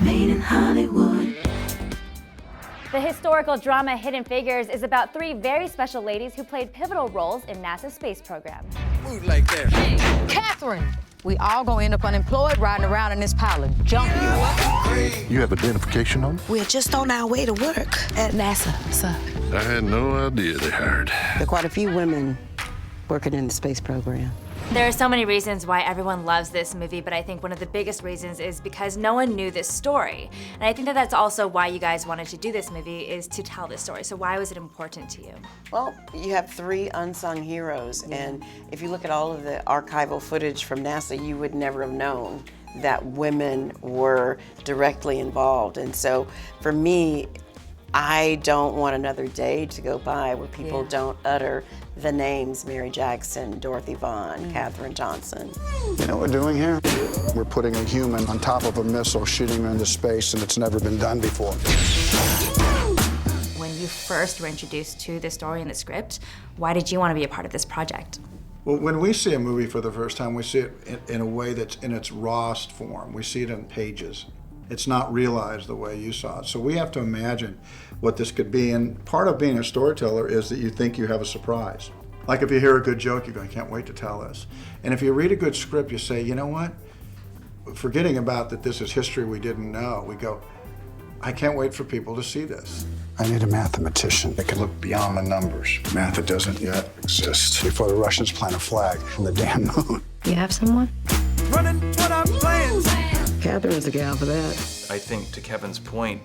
Made in Hollywood. The historical drama Hidden Figures is about three very special ladies who played pivotal roles in NASA's space program. Move like that. Catherine! We all gonna end up unemployed riding around in this pile of junk. You have identification on them? We're just on our way to work at NASA, sir. I had no idea they hired. There are quite a few women working in the space program. There are so many reasons why everyone loves this movie, but I think one of the biggest reasons is because no one knew this story. And I think that that's also why you guys wanted to do this movie, is to tell this story. So why was it important to you? Well, you have three unsung heroes, and if you look at all of the archival footage from NASA, you would never have known that women were directly involved. And so for me, I don't want another day to go by where people don't utter the names Mary Jackson, Dorothy Vaughan, Katherine Johnson. You know what we're doing here? We're putting a human on top of a missile, shooting him into space, and it's never been done before. When you first were introduced to the story and the script, why did you want to be a part of this project? Well, when we see a movie for the first time, we see it in a way that's in its rawest form. We see it in pages. It's not realized the way you saw it. So we have to imagine what this could be. And part of being a storyteller is that you think you have a surprise. Like if you hear a good joke, you go, I can't wait to tell this. And if you read a good script, you say, you know what? Forgetting about that this is history we didn't know, we go, I can't wait for people to see this. I need a mathematician that can look beyond the numbers. Math that doesn't yet exist. Before the Russians plant a flag on the damn moon. You have someone? Running what I'm playing. Catherine was the gal for that. I think, to Kevin's point,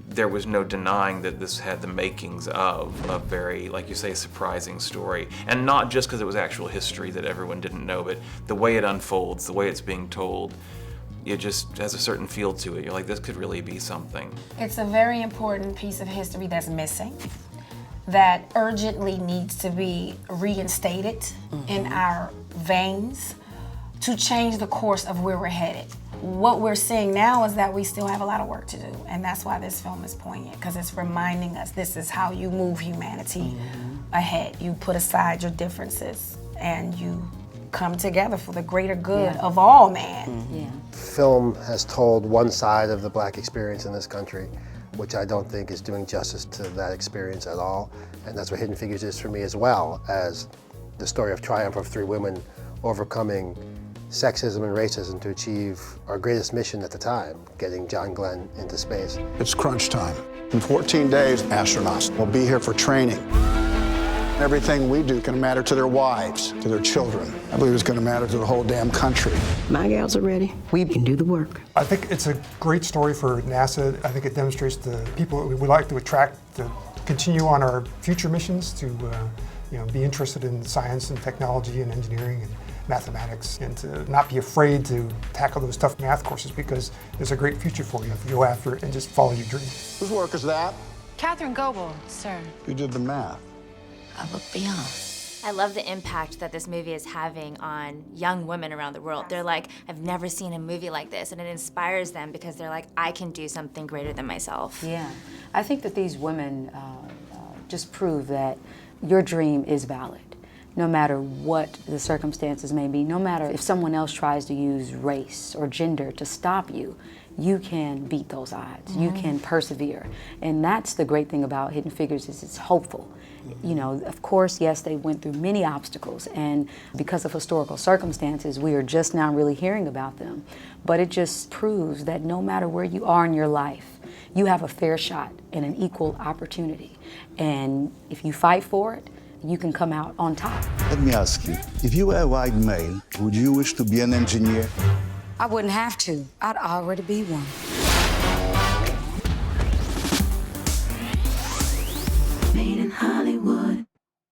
there was no denying that this had the makings of a very, like you say, surprising story. And not just because it was actual history that everyone didn't know, but the way it unfolds, the way it's being told, it just has a certain feel to it. You're like, this could really be something. It's a very important piece of history that's missing, that urgently needs to be reinstated in our veins to change the course of where we're headed. What we're seeing now is that we still have a lot of work to do, and that's why this film is poignant, because it's reminding us this is how you move humanity ahead. You put aside your differences and you come together for the greater good of all man. Film has told one side of the Black experience in this country, which I don't think is doing justice to that experience at all, and that's what Hidden Figures is for me, as well as the story of triumph of three women overcoming sexism and racism to achieve our greatest mission at the time, getting John Glenn into space. It's crunch time. In 14 days, astronauts will be here for training. Everything we do can matter to their wives, to their children. I believe it's going to matter to the whole damn country. My gals are ready. We can do the work. I think it's a great story for NASA. I think it demonstrates the people that we would like to attract to continue on our future missions, to be interested in science and technology and engineering and mathematics, and to not be afraid to tackle those tough math courses, because there's a great future for you if you go after it and just follow your dream. Whose work is that? Catherine Goebel, sir. You did the math. I look beyond. I love the impact that this movie is having on young women around the world. They're like, I've never seen a movie like this, and it inspires them because they're like, I can do something greater than myself. Yeah, I think that these women just prove that your dream is valid. No matter what the circumstances may be, no matter if someone else tries to use race or gender to stop you, you can beat those odds. You can persevere. And that's the great thing about Hidden Figures, is it's hopeful. You know, of course, yes, they went through many obstacles, and because of historical circumstances, we are just now really hearing about them. But it just proves that no matter where you are in your life, you have a fair shot and an equal opportunity. And if you fight for it, you can come out on top. Let me ask you, if you were a white male, would you wish to be an engineer? I wouldn't have to. I'd already be one.